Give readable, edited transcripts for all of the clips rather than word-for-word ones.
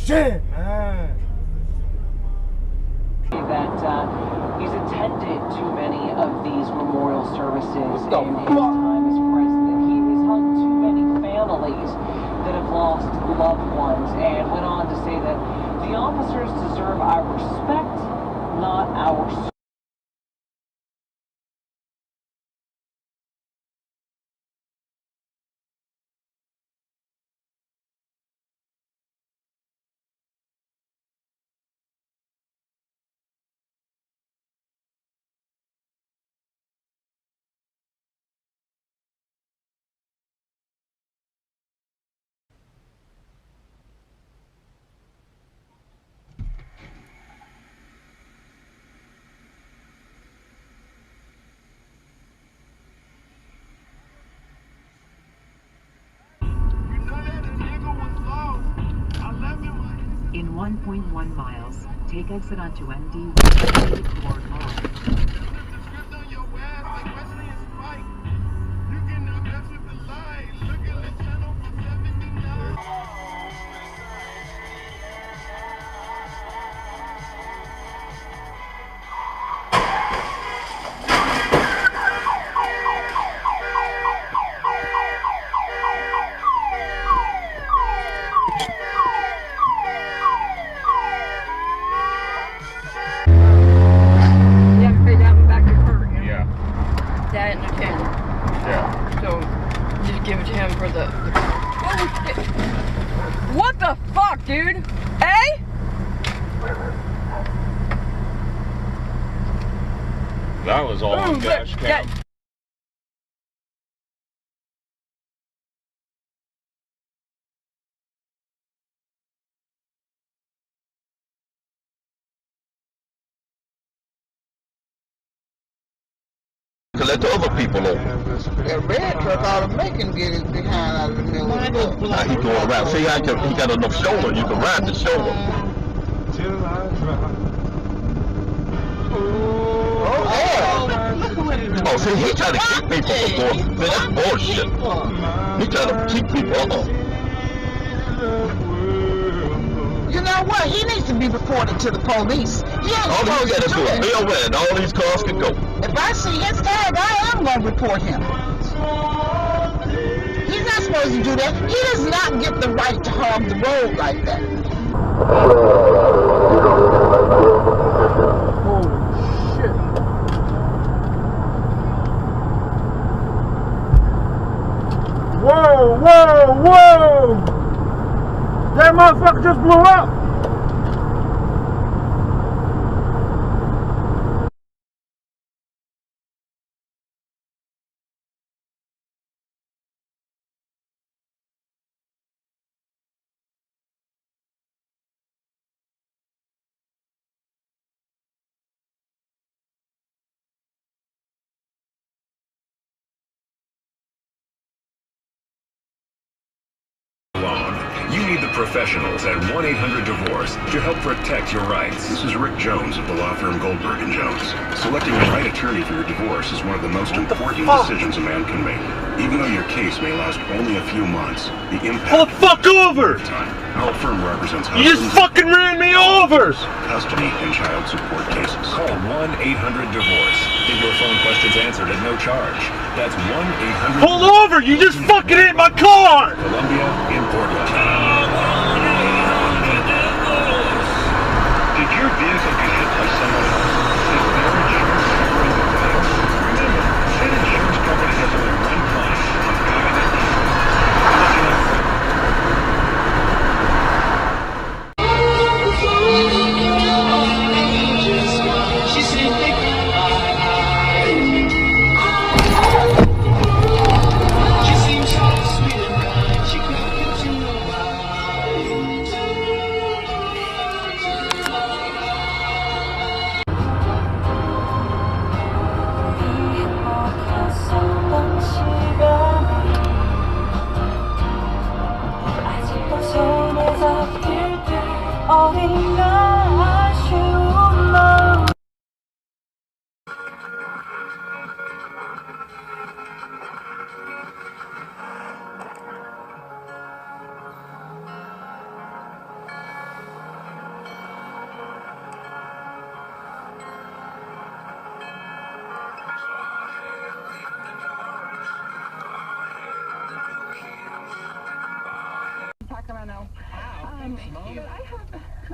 shit, man. That he's attended too many of these memorial services in his time as president. He has helped too many families that have lost loved ones, and went on to say that the officers deserve our respect, not our. In 1.1 miles, take exit onto MD 184 Laurel. Give it to him for the what the fuck, dude? Hey? That was all on dash cam. To let the other people over. That red truck ought to make him get his behind out of the middle of the road. Now he going around. See, he got enough shoulder. You can ride the shoulder. Oh, see, he trying to keep people from going. Man, that's bullshit. He trying to keep people. You know what? He needs to be reported to the police. He ain't supposed to do that. Bill Webb, all these cars can go. If I see his tag, I am going to report him. He's not supposed to do that. He does not get the right to harm the road like that. Holy shit. Whoa, whoa, whoa! That motherfucker just blew up! You need the professionals at 1-800-DIVORCE to help protect your rights. This is Rick Jones of the law firm Goldberg & Jones. Selecting the right attorney for your divorce is one of the most important decisions a man can make. Even though your case may last only a few months, the impact... Pull the fuck over! Time. Our firm represents You just fucking ran me over! Custody and child support cases. Call 1-800-DIVORCE. Get your phone questions answered at no charge. That's 1-800... Pull over! You just fucking hit my car! Columbia in Portland. Did your vehicle get hit by someone else? Is their insurance covering the claim? Remember, that insurance company has only one client, a guy that needs it. Looking out for you. She seems so sweet and kind. She could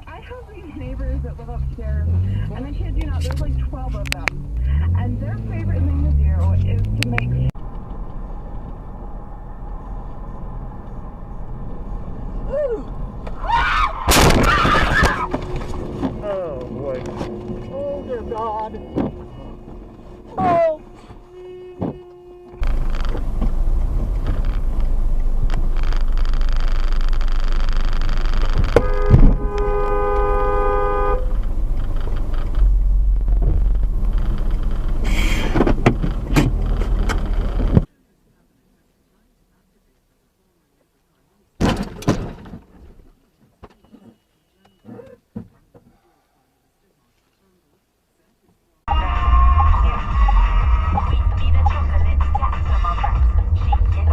I have these neighbors that live upstairs, and I kid you not, there's like 12 of them. And their favorite thing to do is to make Oh boy. Oh dear God. Oh!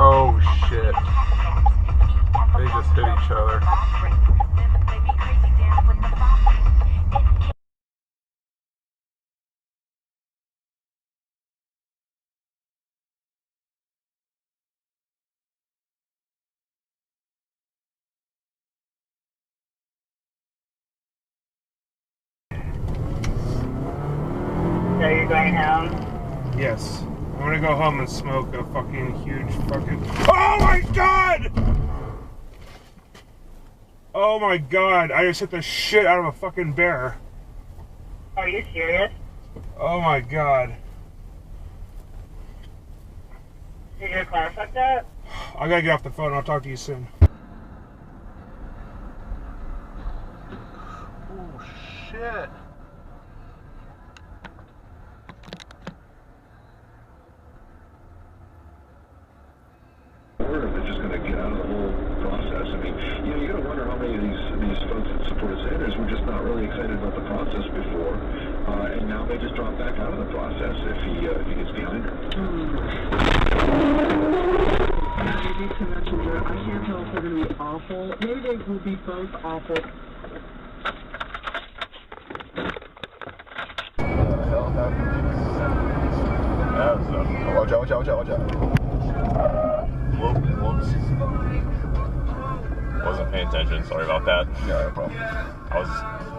Oh shit. They just hit each other. So you're going home? Yes. I'm gonna go home and smoke a fucking huge fucking... Oh my God! Oh my God, I just hit the shit out of a fucking bear. Are you serious? Oh my God. Did your car fucked up? I gotta get off the phone, I'll talk to you soon. Oh shit. They're just going to get out of the whole process. I mean, you got to wonder how many of these folks that supported Sanders were just not really excited about the process before, and now they just drop back out of the process if he gets behind her. Messenger. I can't tell if they're going to be awful. Maybe they will be both awful. Watch out. Whoops. Wasn't paying attention, sorry about that. Yeah, no problem. I was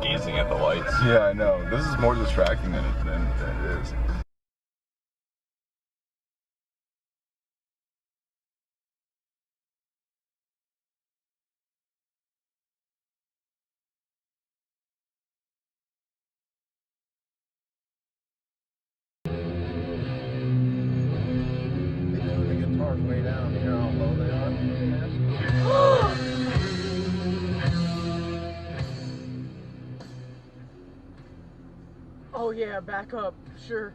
gazing at the lights. Yeah, I know. This is more distracting than it is. Way down, you know how low they are? Oh yeah, back up, sure.